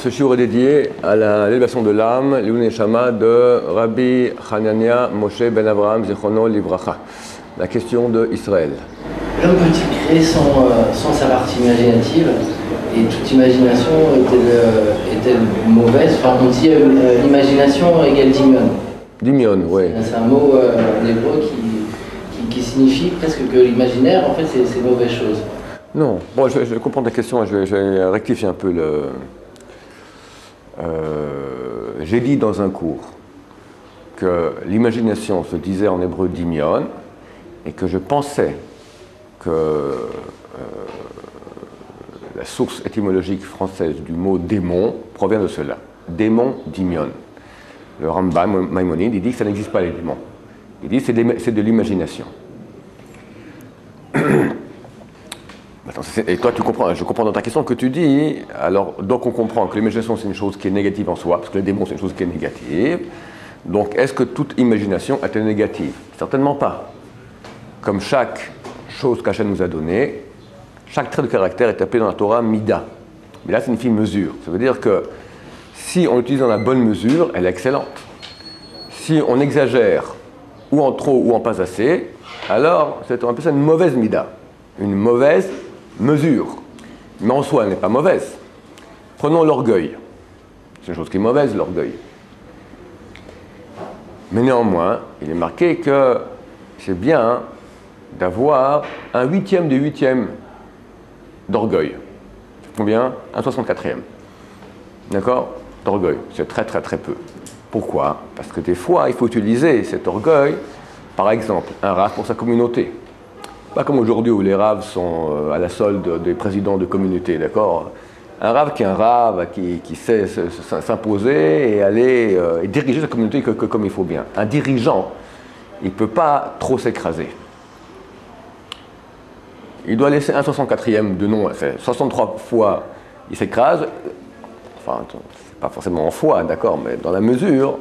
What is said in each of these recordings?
ce shiur est dédié à l'élévation de l'âme, l'Ilui Neshama de Rabbi Hanania Moshe ben Avraham Zichrono Livracha. La question de Israël. L'homme peut-il créer sans sa partie imaginative? Et toute imagination est-elle mauvaise? Enfin, on dit l'imagination égale dimion. Dimion, oui. C'est un mot en hébreu qui signifie presque que l'imaginaire, en fait, c'est une mauvaise chose. Non. Bon, je comprends ta question, je vais rectifier un peu le... j'ai dit dans un cours que l'imagination se disait en hébreu dimion et que je pensais que la source étymologique française du mot démon provient de cela. Démon, dimion. Le Rambam, Maïmonide, il dit que ça n'existe pas les démons. Il dit que c'est de l'imagination. Et toi, tu comprends, je comprends dans ta question que tu dis, alors, donc on comprend que l'imagination c'est une chose qui est négative en soi, parce que les démons c'est une chose qui est négative. Donc, est-ce que toute imagination est négative? Certainement pas. Comme chaque chose qu'Hachem nous a donnée, chaque trait de caractère est appelé dans la Torah mida. Mais là, signifie mesure. Ça veut dire que si on l'utilise dans la bonne mesure, elle est excellente. Si on exagère, ou en trop, ou en pas assez, alors on appelle ça une mauvaise mida. Une mauvaise mesure. Mais en soi, elle n'est pas mauvaise. Prenons l'orgueil. C'est une chose qui est mauvaise, l'orgueil. Mais néanmoins, il est marqué que c'est bien d'avoir un huitième de huitième d'orgueil. C'est combien? Un 64e. D'accord? D'orgueil. C'est très très très peu. Pourquoi? Parce que des fois, il faut utiliser cet orgueil, par exemple, un rav pour sa communauté. Pas comme aujourd'hui où les raves sont à la solde des présidents de communauté, d'accord? Un rave qui est un rave, qui sait s'imposer et aller et diriger sa communauté comme il faut bien. Un dirigeant, il ne peut pas trop s'écraser. Il doit laisser un 64e de nom. 63 fois il s'écrase, enfin, c'est pas forcément en fois, d'accord, mais dans la mesure.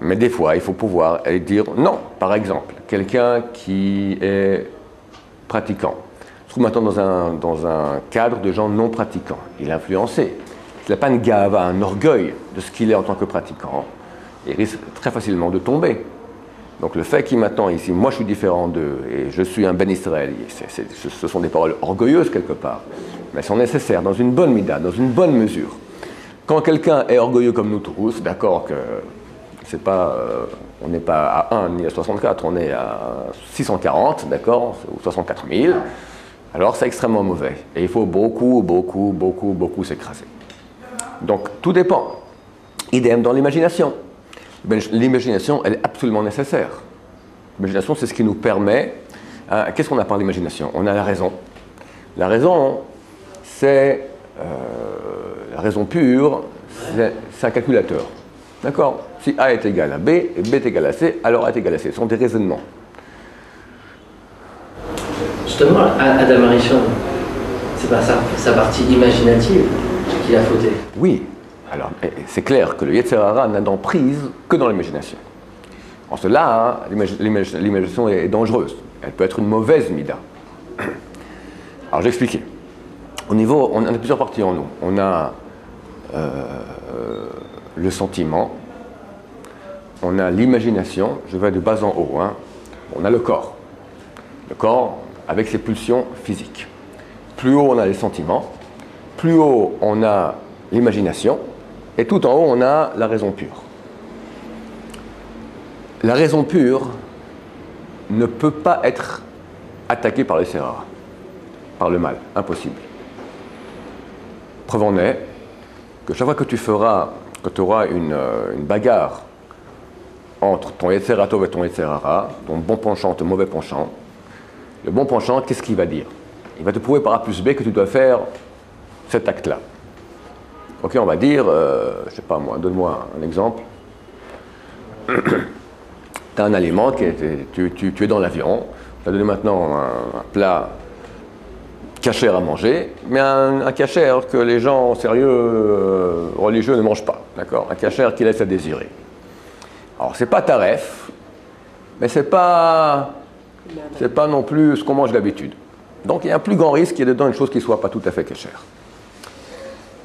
Mais des fois, il faut pouvoir dire non. Par exemple, quelqu'un qui est pratiquant se trouve maintenant dans un cadre de gens non pratiquants. Il est influencé. Il n'a pas une gave, un orgueil de ce qu'il est en tant que pratiquant. Il risque très facilement de tomber. Donc le fait qu'il m'attend ici, moi je suis différent d'eux et je suis un Ben Israël, ce sont des paroles orgueilleuses quelque part, mais elles sont nécessaires dans une bonne mida, dans une bonne mesure. Quand quelqu'un est orgueilleux comme nous tous, d'accord que c'est pas, on n'est pas à 1 ni à 64, on est à 640, d'accord, ou 64 000, alors c'est extrêmement mauvais. Et il faut beaucoup s'écraser. Donc tout dépend. Idem dans l'imagination. L'imagination, elle est absolument nécessaire. L'imagination, c'est ce qui nous permet... qu'est-ce qu'on a par l'imagination? On a la raison. La raison, c'est... la raison pure, c'est un calculateur. D'accord? Si A est égal à B et B est égal à C, alors A est égal à C. Ce sont des raisonnements. Justement, Adam Arishon, c'est pas sa partie imaginative qui a fauté. Oui. Alors, c'est clair que le Yetzer Hara n'a d'emprise que dans l'imagination. En cela, l'imagination est dangereuse. Elle peut être une mauvaise mida. Alors, je vais expliquer. On a plusieurs parties en nous. On a le sentiment, on a l'imagination, je vais de bas en haut. Hein. On a le corps. Le corps avec ses pulsions physiques. Plus haut, on a les sentiments. Plus haut, on a l'imagination. Et tout en haut, on a la raison pure. La raison pure ne peut pas être attaquée par les Sérara, par le mal. Impossible. Preuve en est que chaque fois que tu auras une bagarre entre ton Yetzer Hatov et ton Yetzer Hara, ton bon penchant, ton mauvais penchant, le bon penchant, qu'est-ce qu'il va dire? Il va te prouver par A plus B que tu dois faire cet acte-là. Ok, on va dire, je ne sais pas moi, donne-moi un exemple. Tu as un aliment, tu es dans l'avion, tu as donné maintenant un plat cachère à manger, mais un cachère que les gens sérieux, religieux ne mangent pas, d'accord? Un cachère qui laisse à désirer. Alors, c'est pas taref, mais c'est pas non plus ce qu'on mange d'habitude. Donc, il y a un plus grand risque qu'il y ait dedans une chose qui ne soit pas tout à fait cachère.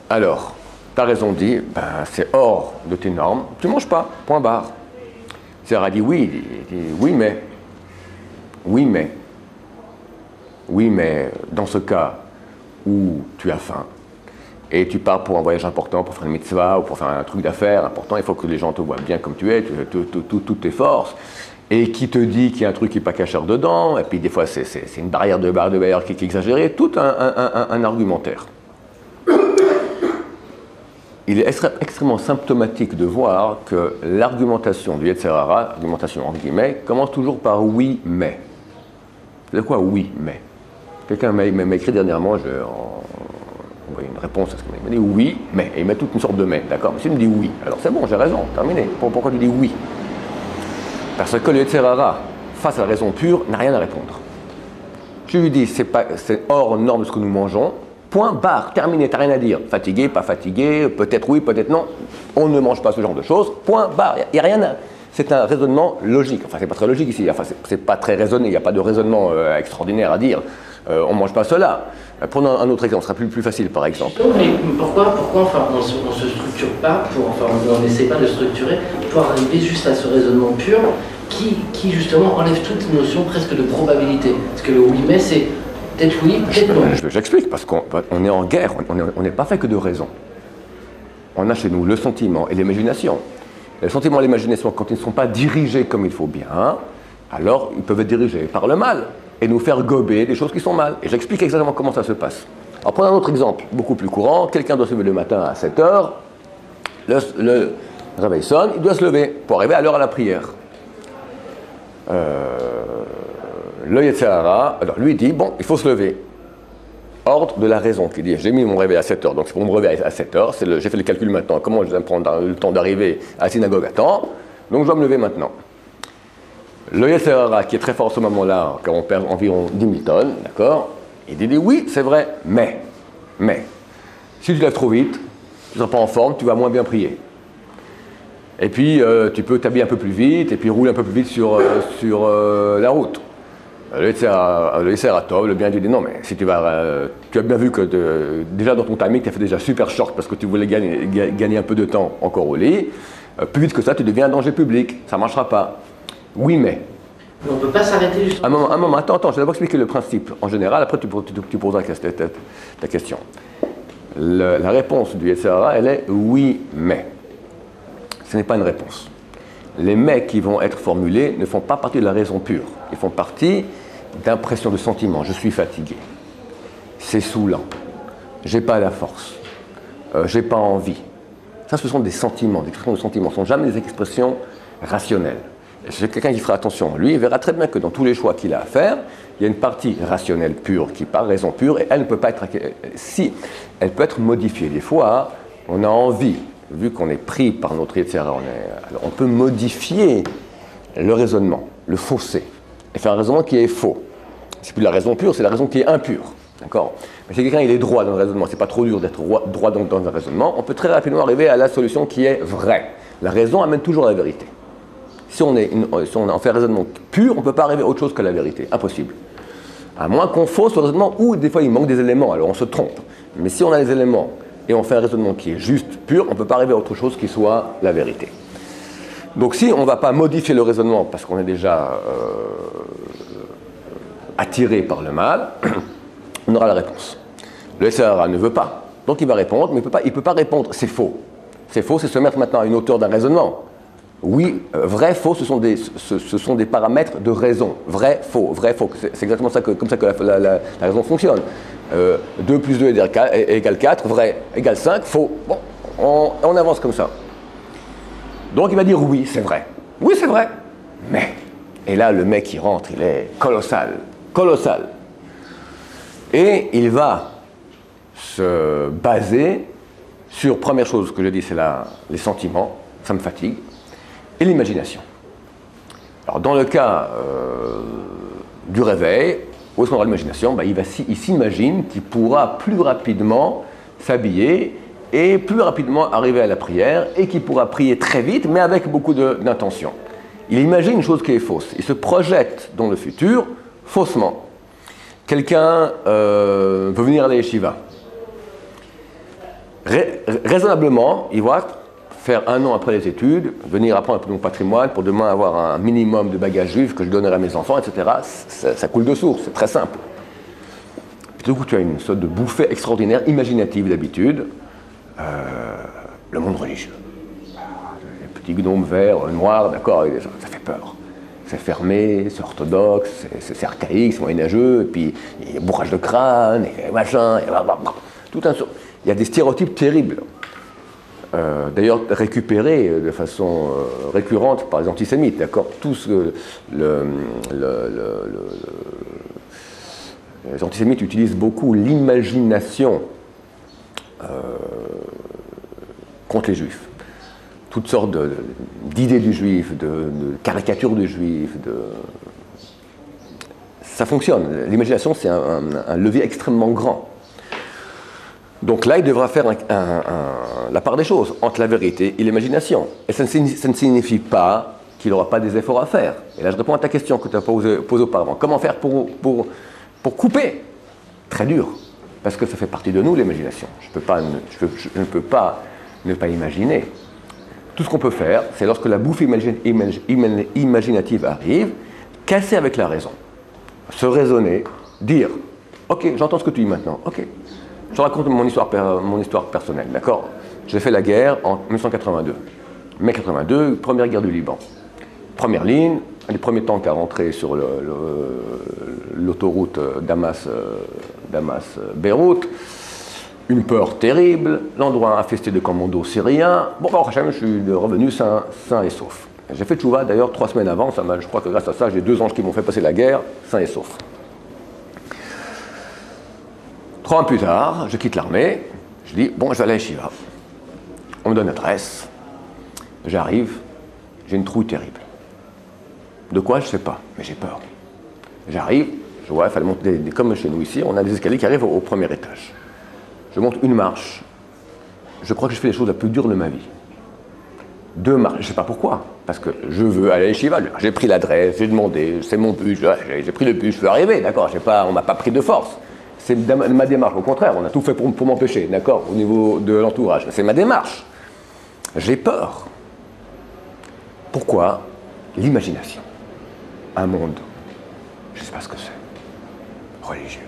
Alors, ta raison dit, ben, c'est hors de tes normes, tu ne manges pas, point barre. Sarah dit oui, oui mais, oui mais, oui mais, dans ce cas où tu as faim, et tu pars pour un voyage important, pour faire une mitzvah, ou pour faire un truc d'affaires important, il faut que les gens te voient bien comme tu es, toutes tes forces, et qui te dit qu'il y a un truc qui n'est pas cacheur dedans, et puis des fois c'est une barrière de barrière qui est exagérée, tout un argumentaire. Il est extrêmement symptomatique de voir que l'argumentation du Yetzer Hara, argumentation entre guillemets, commence toujours par oui, mais. C'est quoi oui, mais? Quelqu'un m'a écrit dernièrement, envoyé une réponse à ce qu'il m'a dit oui, mais. Et il met toute une sorte de mais, d'accord? Mais s'il me dit oui, alors c'est bon, j'ai raison, terminé. Pourquoi tu dis oui? Parce que le Yetzer Hara, face à la raison pure, n'a rien à répondre. Je lui dis, c'est hors norme de ce que nous mangeons. Point, barre, terminé, t'as rien à dire. Fatigué, pas fatigué, peut-être oui, peut-être non. On ne mange pas ce genre de choses. Point, barre, il n'y a rien à... C'est un raisonnement logique. Enfin, c'est pas très logique ici. Enfin, c'est pas très raisonné. Il n'y a pas de raisonnement extraordinaire à dire. On ne mange pas cela. Prenons un autre exemple, ce sera plus facile par exemple. Mais pourquoi enfin, on se structure pas, on n'essaie pas de structurer pour arriver juste à ce raisonnement pur qui justement enlève toute notion presque de probabilité. Parce que le oui mais c'est peut-être oui, peut-être non. J'explique, parce qu'on est en guerre, on n'est pas fait que de raison. On a chez nous le sentiment et l'imagination. Le sentiment et l'imagination, quand ils ne sont pas dirigés comme il faut bien, alors ils peuvent être dirigés par le mal et nous faire gober des choses qui sont mal. Et j'explique exactement comment ça se passe. Alors prenons un autre exemple, beaucoup plus courant. Quelqu'un doit se lever le matin à 7 h, le réveil sonne, il doit se lever pour arriver à l'heure à la prière. Le Yetzer Hara, alors lui dit, bon, il faut se lever. Ordre de la raison, qui dit, j'ai mis mon réveil à 7 h, donc c'est pour me réveiller à 7 h, j'ai fait le calcul maintenant, comment je vais prendre le temps d'arriver à la synagogue à temps, donc je dois me lever maintenant. Le Yetzer Hara, qui est très fort à ce moment-là, car on perd environ 10 000 tonnes, d'accord, il dit, oui, c'est vrai, mais, si tu te lèves trop vite, tu ne seras pas en forme, tu vas moins bien prier. Et puis, tu peux t'habiller un peu plus vite, et puis rouler un peu plus vite sur la route. Le Yetzer Hara Tov, le bien Dieu dit non, mais si tu as bien vu que déjà dans ton timing, tu as fait déjà super short parce que tu voulais gagner un peu de temps encore au lit. Plus vite que ça, tu deviens un danger public. Ça ne marchera pas. Oui, mais. On ne peut pas s'arrêter juste. Un moment, attends, je vais d'abord expliquer le principe en général, après tu poseras ta question. La réponse du Yetzer Hara, elle est oui, mais. Ce n'est pas une réponse. Les mais qui vont être formulés ne font pas partie de la raison pure. Ils font partie d'impressions, de sentiments. Je suis fatigué. C'est saoulant. J'ai pas la force. J'ai pas envie. Ça, ce sont des sentiments, des expressions de sentiments. Ce ne sont jamais des expressions rationnelles. Et c'est quelqu'un qui fera attention. Lui, il verra très bien que dans tous les choix qu'il a à faire, il y a une partie rationnelle pure qui part, raison pure, et elle ne peut pas être... Si, elle peut être modifiée. Des fois, on a envie, vu qu'on est pris par notre Yetzer Hara, alors on peut modifier le raisonnement, le fausser, et faire un raisonnement qui est faux. C'est plus la raison pure, c'est la raison qui est impure. D'accord ? Mais si quelqu'un il est droit dans le raisonnement, c'est pas trop dur d'être droit dans un raisonnement, on peut très rapidement arriver à la solution qui est vraie. La raison amène toujours à la vérité. Si on en fait un raisonnement pur, on ne peut pas arriver à autre chose que la vérité. Impossible. À moins qu'on fausse le raisonnement, ou des fois il manque des éléments, alors on se trompe. Mais si on a des éléments et on fait un raisonnement qui est juste, pur, on ne peut pas arriver à autre chose qui soit la vérité. Donc si on ne va pas modifier le raisonnement parce qu'on est déjà attiré par le mal, on aura la réponse. Le Yetzer Hara ne veut pas, donc il va répondre, mais il ne peut pas répondre, c'est faux. C'est faux, c'est se mettre maintenant à une hauteur d'un raisonnement. Oui, vrai, faux, ce sont des paramètres de raison. Vrai, faux. C'est exactement ça comme ça que la raison fonctionne. 2 plus 2 égale 4, vrai égale 5, faux. Bon, on avance comme ça. Donc il va dire oui, c'est vrai. Oui, c'est vrai. Mais, et là le mec qui rentre, il est colossal. Et il va se baser sur, première chose que je dis, c'est les sentiments, ça me fatigue, et l'imagination. Alors dans le cas du réveil, où est-ce qu'on aura l'imagination ? Il s'imagine qu'il pourra plus rapidement s'habiller et plus rapidement arriver à la prière et qu'il pourra prier très vite, mais avec beaucoup d'intention. Il imagine une chose qui est fausse. Il se projette dans le futur faussement. Quelqu'un veut venir à la yeshiva. Raisonnablement, il va faire 1 an après les études, venir apprendre un peu mon patrimoine pour demain avoir un minimum de bagages juifs que je donnerai à mes enfants, etc. Ça coule de source, c'est très simple. Puis du coup, tu as une sorte de bouffée extraordinaire, imaginative d'habitude, le monde religieux. Les petits gnomes verts, noirs, d'accord, ça fait peur. C'est fermé, c'est orthodoxe, c'est archaïque, c'est moyenâgeux, et puis il y a bourrage de crâne, et machin, et blablabla. Il y a des stéréotypes terribles. D'ailleurs récupérés de façon récurrente par les antisémites, d'accord. Les antisémites utilisent beaucoup l'imagination contre les juifs. Toutes sortes d'idées du juif, de caricatures du juif. Ça fonctionne. L'imagination, c'est un levier extrêmement grand. Donc là, il devra faire la part des choses entre la vérité et l'imagination. Et ça ne signifie pas qu'il n'aura pas des efforts à faire. Et là, je réponds à ta question que tu as posée auparavant. Comment faire pour couper? Très dur, parce que ça fait partie de nous, l'imagination. Je ne peux pas ne pas imaginer. Tout ce qu'on peut faire, c'est lorsque la bouffe imaginative arrive, casser avec la raison. Se raisonner, dire « Ok, j'entends ce que tu dis maintenant. Ok. Je te raconte mon histoire personnelle, d'accord? J'ai fait la guerre en 1982. Mai 82, première guerre du Liban. Première ligne, les premiers tanks à rentrer sur l'autoroute Damas-Beyrouth. Une peur terrible, l'endroit infesté de commandos syriens. Bon, je suis revenu sain et sauf. J'ai fait tchouva d'ailleurs 3 semaines avant, je crois que grâce à ça, j'ai 2 anges qui m'ont fait passer la guerre, sain et sauf. 3 ans plus tard, je quitte l'armée, je dis, bon, je vais aller à Yeshiva. On me donne l'adresse, j'arrive, j'ai une trouille terrible. De quoi, je ne sais pas, mais j'ai peur. J'arrive, je vois, il fallait monter, comme chez nous ici, on a des escaliers qui arrivent au premier étage. Je monte une marche, je crois que je fais les choses les plus dures de ma vie. 2 marches, je ne sais pas pourquoi, parce que je veux aller à Yeshiva. J'ai pris l'adresse, j'ai demandé, c'est mon bus, j'ai pris le bus, je veux arriver, d'accord, on ne m'a pas pris de force. C'est ma démarche, au contraire, on a tout fait pour m'empêcher, d'accord, au niveau de l'entourage. C'est ma démarche. J'ai peur. Pourquoi? L'imagination. Un monde, je ne sais pas ce que c'est, religieux.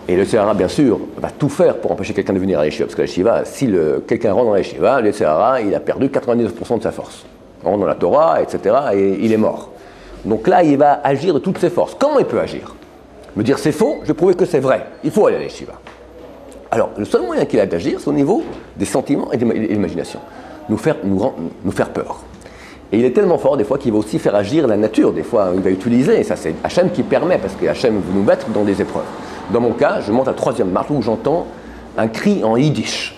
Et le Sahara, bien sûr, va tout faire pour empêcher quelqu'un de venir à l'Yeshiva, parce que l'Yeshiva, si quelqu'un rentre dans l'Yeshiva, le Sahara, il a perdu 99% de sa force. On rentre dans la Torah, etc., et il est mort. Donc là, il va agir de toutes ses forces. Comment il peut agir? Me dire c'est faux, je vais prouver que c'est vrai. Il faut aller à l'Yeshiva. Alors, le seul moyen qu'il a d'agir, c'est au niveau des sentiments et de l'imagination. Nous faire peur. Et il est tellement fort, des fois, qu'il va aussi faire agir la nature. Des fois, il va utiliser, et ça c'est Hachem qui permet, parce que Hachem veut nous mettre dans des épreuves. Dans mon cas, je monte à la 3e marche où j'entends un cri en yiddish.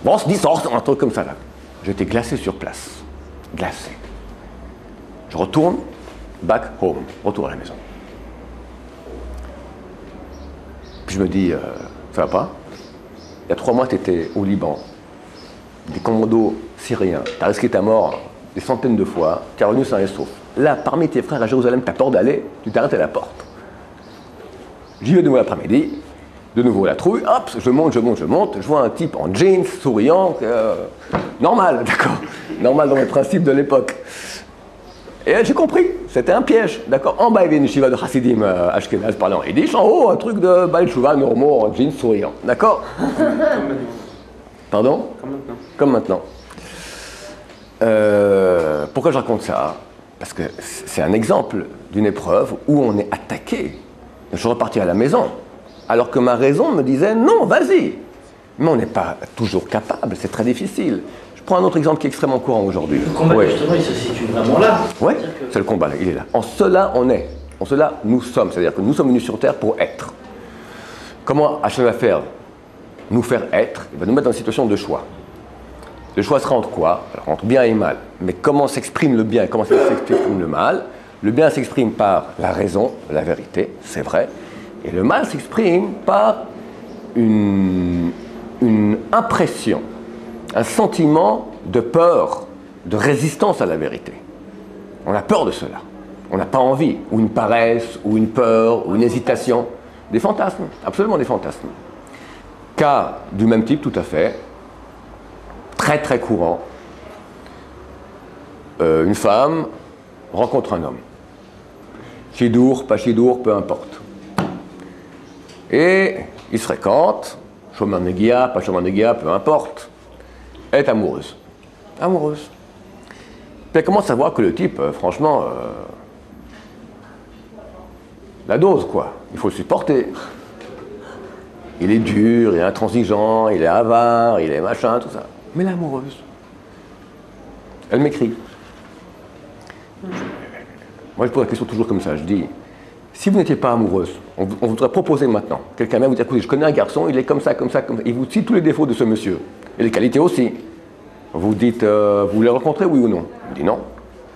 Bon, on se dit, un truc comme ça là. J'étais glacé sur place. Glacé. Je retourne, back home, retour à la maison. Puis je me dis, ça va pas? Il y a 3 mois, tu étais au Liban, des commandos syriens, tu as risqué ta mort des centaines de fois, tu es revenu sain et sauf. Là, parmi tes frères à Jérusalem, tu as peur d'aller, tu t'arrêtes à la porte. J'y vais de nouveau l'après-midi, de nouveau la trouille, hop, je monte, je vois un type en jeans, souriant, normal, d'accord, normal dans les principes de l'époque. Et j'ai compris, c'était un piège, d'accord. En bas, il y avait une yeshiva de Hasidim Ashkenaz parlant yiddish, en haut, un truc de Baal Tshuva normaux en jeans souriant, d'accord. Comme maintenant. Pardon? Comme maintenant. Pourquoi je raconte ça? Parce que c'est un exemple d'une épreuve où on est attaqué. Je suis reparti à la maison, alors que ma raison me disait non, vas-y. Mais on n'est pas toujours capable, c'est très difficile. Je prends un autre exemple qui est extrêmement courant aujourd'hui. Le combat, justement, il se situe vraiment là. Oui, c'est le combat, il est là. En cela, on est. En cela, nous sommes. C'est-à-dire que nous sommes venus sur Terre pour être. Comment Hachem va faire? Nous faire être, il va nous mettre dans une situation de choix. Le choix sera entre quoi? Alors, entre bien et mal. Mais comment s'exprime le bien et comment s'exprime le mal? Le bien s'exprime par la raison, la vérité, c'est vrai. Et le mal s'exprime par une impression, un sentiment de peur, de résistance à la vérité. On a peur de cela. On n'a pas envie, ou une paresse, ou une peur, ou une hésitation. Des fantasmes, absolument des fantasmes. Cas du même type, tout à fait, très très courant. Une femme rencontre un homme. Chidour, pas chidour, peu importe. Et ils se fréquentent, Shomer Negia, pas Shomer Negia, peu importe. Elle est amoureuse. Amoureuse. Puis elle commence à voir que le type, franchement, la dose, quoi. Il faut le supporter. Il est dur, il est intransigeant, il est avare, il est machin, tout ça. Mais elle est amoureuse. Elle m'écrit. Moi, je pose la question toujours comme ça. Je dis, si vous n'étiez pas amoureuse, on voudrait proposer maintenant. Quelqu'un vient vous dire, écoutez, je connais un garçon, il est comme ça, comme ça, comme ça. Il vous cite tous les défauts de ce monsieur. Et les qualités aussi. Vous dites, vous voulez rencontrer, oui ou non? Il dit non.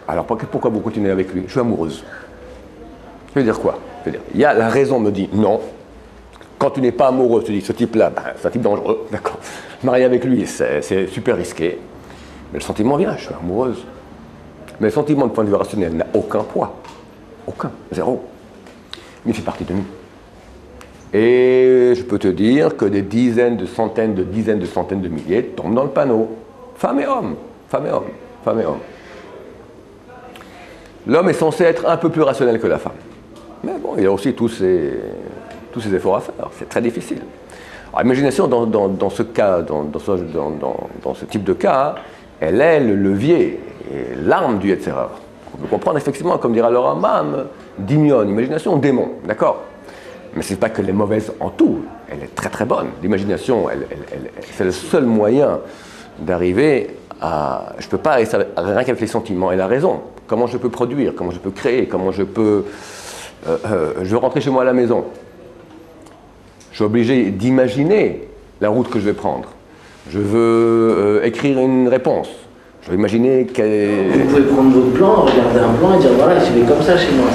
Alors pourquoi vous continuez avec lui? Je suis amoureuse. Je veux dire quoi? Je veux dire, il y a la raison me dit non. Quand tu n'es pas amoureux, tu dis, ce type-là, ben, c'est un type dangereux, d'accord. Marier avec lui, c'est super risqué. Mais le sentiment vient, je suis amoureuse. Mais le sentiment, de point de vue rationnel, n'a aucun poids. Aucun, zéro. Mais il fait partie de nous. Et je peux te dire que des dizaines de centaines de milliers tombent dans le panneau. Femmes et hommes, femmes et hommes, femmes et hommes. L'homme est censé être un peu plus rationnel que la femme. Mais bon, il a aussi tous ses efforts à faire. C'est très difficile. Alors, l'imagination, dans ce cas, dans ce type de cas, elle est le levier et l'arme du Yetzer Hara. On peut comprendre effectivement, comme dira le Rambam, d'ignon, imagination, démon, d'accord? Mais ce n'est pas que les mauvaises en tout, elle est très très bonne. L'imagination, c'est le seul moyen d'arriver à... Je ne peux pas rien qu'avec les sentiments et la raison. Comment je peux produire, comment je peux créer, comment je peux... je veux rentrer chez moi à la maison. Je suis obligé d'imaginer la route que je vais prendre. Je veux écrire une réponse. Je vais imaginer qu'elle... Vous pouvez prendre votre plan, regarder un plan et dire voilà, je vais comme ça chez moi.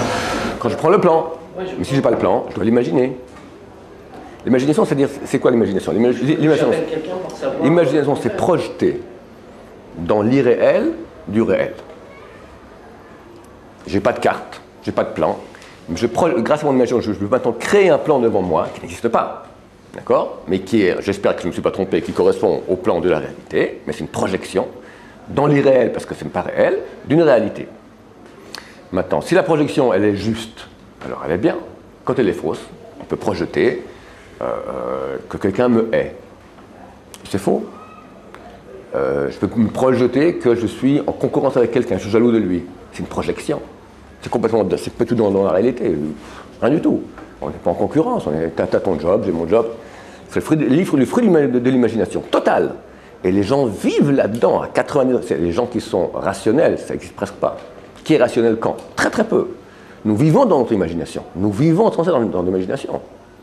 Quand je prends le plan, ouais, mais si je n'ai pas le plan, je dois l'imaginer. L'imagination, c'est-à-dire, c'est quoi l'imagination? L'imagination, c'est projeter dans l'irréel du réel. J'ai pas de carte, j'ai pas de plan. Grâce à mon imagination, je peux maintenant créer un plan devant moi qui n'existe pas. D'accord? Mais qui est, j'espère que je ne me suis pas trompé, qui correspond au plan de la réalité, mais c'est une projection dans l'irréel, parce que ce n'est pas réel, d'une réalité. Maintenant, si la projection, elle est juste, alors elle est bien. Quand elle est fausse, on peut projeter que quelqu'un me hait. C'est faux. Je peux me projeter que je suis en concurrence avec quelqu'un, je suis jaloux de lui. C'est une projection. C'est complètement, c'est pas tout dans la réalité. Rien du tout. On n'est pas en concurrence. T'as ton job, j'ai mon job. C'est le fruit de l'imagination totale. Et les gens vivent là-dedans à 90%. C'est les gens qui sont rationnels, ça n'existe presque pas. Qui est rationnel quand? Très très peu. Nous vivons dans notre imagination. Nous vivons sans cesse dans l'imagination.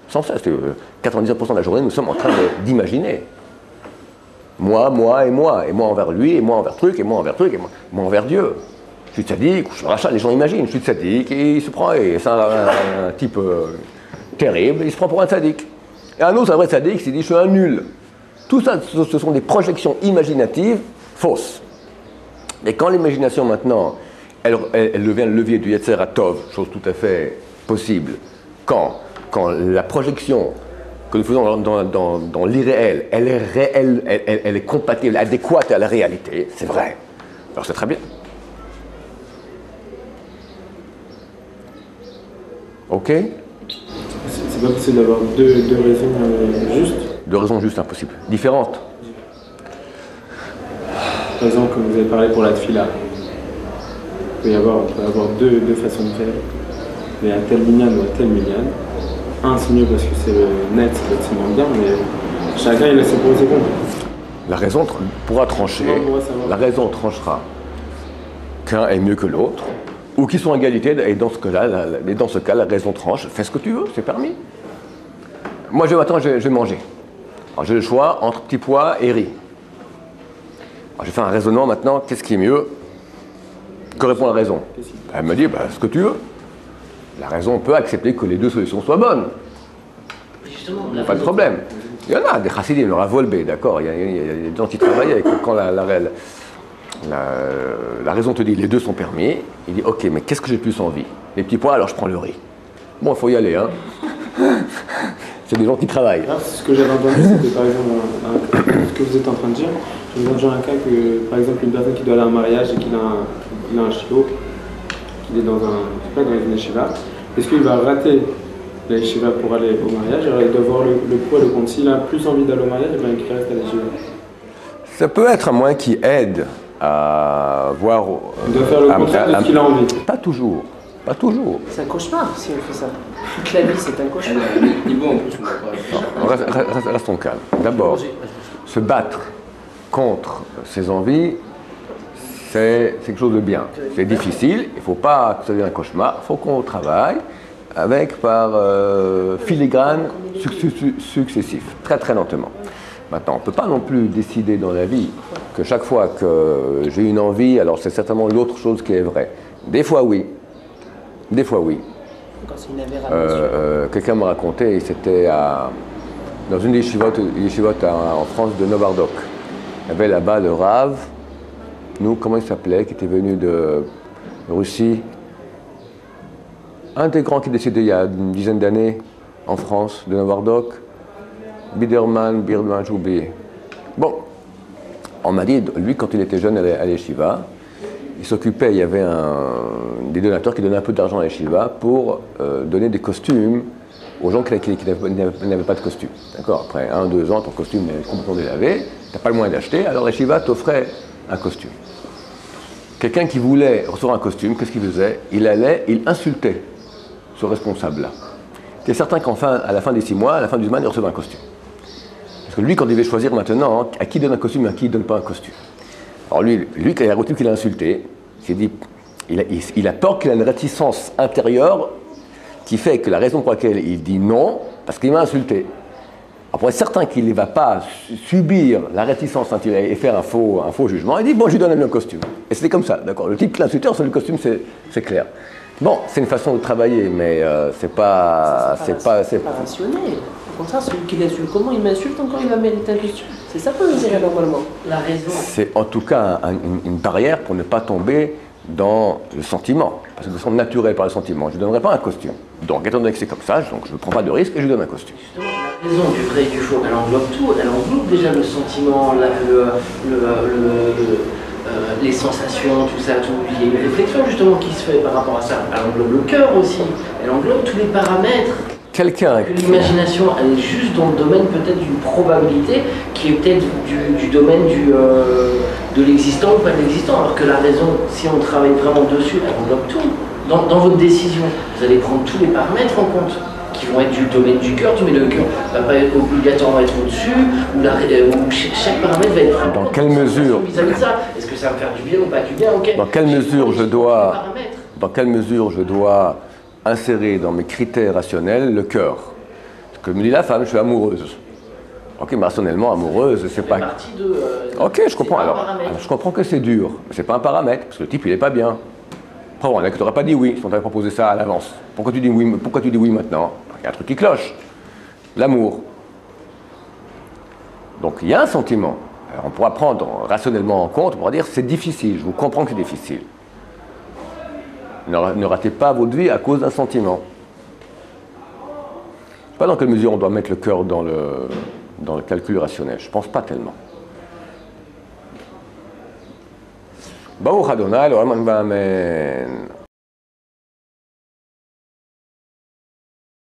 Sans cesse. 90% de la journée, nous sommes en train d'imaginer. Moi, moi et moi. Et moi envers lui, et moi envers truc, et moi envers truc, et moi envers Dieu. Je suis tzaddik, je suis rachat, les gens imaginent. Je suis tzaddik, et il se prend, et c'est un type terrible, il se prend pour un tzaddik. Et un autre, un vrai tzaddik, il dit, je suis un nul. Tout ça, ce sont des projections imaginatives fausses. Et quand l'imagination, maintenant, elle devient le levier du Yetzer Hara Tov, chose tout à fait possible, quand la projection que nous faisons dans l'irréel, elle est réelle, elle est compatible, adéquate à la réalité, c'est vrai. Alors c'est très bien. Ok? C'est pas possible d'avoir deux raisons justes? Deux raisons justes, impossible. Différentes. Par exemple, comme vous avez parlé pour la tfila, on peut avoir deux façons de faire. Mais à tel minyan ou à tel minyan. Un, c'est mieux parce que c'est le net, c'est moins bien, mais chacun il a ses pour et ses contre. La raison pourra trancher, la raison tranchera qu'un est mieux que l'autre, ou qu'ils sont à égalité, et dans ce cas, la raison tranche. Fais ce que tu veux, c'est permis. Moi, maintenant, je vais manger. Alors, j'ai le choix entre petit pois et riz. Alors, je vais faire un raisonnement maintenant, qu'est-ce qui est mieux? Que répond la raison? Elle me dit, ce que tu veux. La raison peut accepter que les deux solutions soient bonnes. Justement, pas de problème. Il y en a des chassidim, le Rav Wolbe, d'accord, il y a des gens qui travaillent avec quand la raison te dit les deux sont permis, il dit ok, mais qu'est-ce que j'ai plus envie? Les petits pois, alors je prends le riz. Bon, il faut y aller, hein. c'est des gens qui travaillent. Alors, ce que j'avais entendu, c'était par exemple, ce que vous êtes en train de dire, j'ai entendu un cas que, par exemple, une personne qui doit aller à un mariage et qu'il a un chiot, qu'il est dans une yeshiva, est-ce qu'il va rater la yeshiva pour aller au mariage? Alors il doit voir le pour et le contre. S'il a plus envie d'aller au mariage, il reste à la yeshiva. Ça peut être un moyen qui aide à voir... Il doit faire le contraire de ce qu'il a envie. Pas toujours. Pas toujours. C'est un cauchemar si on fait ça. Toute la vie, c'est un cauchemar. Restons calmes. D'abord, se battre contre ses envies, c'est quelque chose de bien. C'est difficile, il ne faut pas que ça devienne un cauchemar, il faut qu'on travaille avec par filigrane successifs, très très lentement. Maintenant, on ne peut pas non plus décider dans la vie que chaque fois que j'ai une envie, alors c'est certainement l'autre chose qui est vraie. Des fois oui, des fois oui. Quelqu'un m'a raconté, c'était dans une des yeshivotes en France de Novardok. Il y avait là-bas le Rav, comment il s'appelait, qui était venu de Russie. Un des grands qui est décédé il y a une dizaine d'années en France, de Novardok. Biderman, j'ai oublié. Bon, on m'a dit, lui, quand il était jeune à l'Yeshiva, il s'occupait, il y avait des donateurs qui donnaient un peu d'argent à l'Yeshiva pour donner des costumes aux gens qui n'avaient pas de costume. D'accord? Après 1 ou 2 ans, ton costume est complètement délavé, tu n'as pas le moyen d'acheter, alors l'Yeshiva t'offrait un costume. Quelqu'un qui voulait recevoir un costume, qu'est-ce qu'il faisait? Il insultait ce responsable-là. Tu es certain à la fin des 6 mois, à la fin du Zman, il recevait un costume. Parce que lui, quand il devait choisir maintenant, à qui donne un costume et à qui ne donne pas un costume. Alors lui, quand il a retenu qu'il a insulté, il s'est dit, il a peur qu'il a une réticence intérieure qui fait que la raison pour laquelle il dit non, parce qu'il m'a insulté. Alors pour être certain qu'il ne va pas subir la réticence intérieure et faire un faux jugement, il dit, bon, je lui donne un costume. Et c'était comme ça, d'accord. Le type qui l'a insulté, sur le costume, c'est clair. Bon, c'est une façon de travailler, mais c'est pas rationnel. Au contraire, celui qui l'insulte, comment il m'insulte, encore il va mériter un costume. C'est ça qu'on dirait normalement. La raison. C'est en tout cas une barrière pour ne pas tomber dans le sentiment. Parce que de façon naturelle par le sentiment, je ne donnerai pas un costume. Donc, étant donné que c'est comme ça, donc je ne prends pas de risque et je lui donne un costume. Justement, la raison du vrai et du faux, elle englobe tout. Elle englobe déjà le sentiment, les sensations, tout ça, tout. Il y a une réflexion justement qui se fait par rapport à ça. Elle englobe le cœur aussi. Elle englobe tous les paramètres. L'imagination, elle est juste dans le domaine peut-être d'une probabilité qui est peut-être du domaine de l'existant ou pas de l'existant, alors que la raison, si on travaille vraiment dessus, elle englobe tout. Dans votre décision, vous allez prendre tous les paramètres en compte, qui vont être du domaine du cœur, mais le cœur ne va pas être obligatoirement être au-dessus, ou chaque paramètre va être... Dans quelle mesure vis-à-vis de ça, est-ce que ça va faire du bien ou pas du bien? Dans quelle mesure je dois insérer dans mes critères rationnels le cœur? Ce que me dit la femme, je suis amoureuse. Ok, mais rationnellement amoureuse, c'est pas... Ok, je comprends. Alors, je comprends que c'est dur, mais c'est pas un paramètre, parce que le type, il est pas bien. Après, on a que tu n'aurais pas dit oui, si on t'avait proposé ça à l'avance. Pourquoi tu dis oui maintenant? Il y a un truc qui cloche. L'amour. Donc, il y a un sentiment. Alors, on pourra prendre rationnellement en compte, on pourra dire c'est difficile, je vous comprends que c'est difficile. Ne ratez pas votre vie à cause d'un sentiment. Je ne sais pas dans quelle mesure on doit mettre le cœur dans le calcul rationnel. Je ne pense pas tellement. Baruch Adonai, Amen.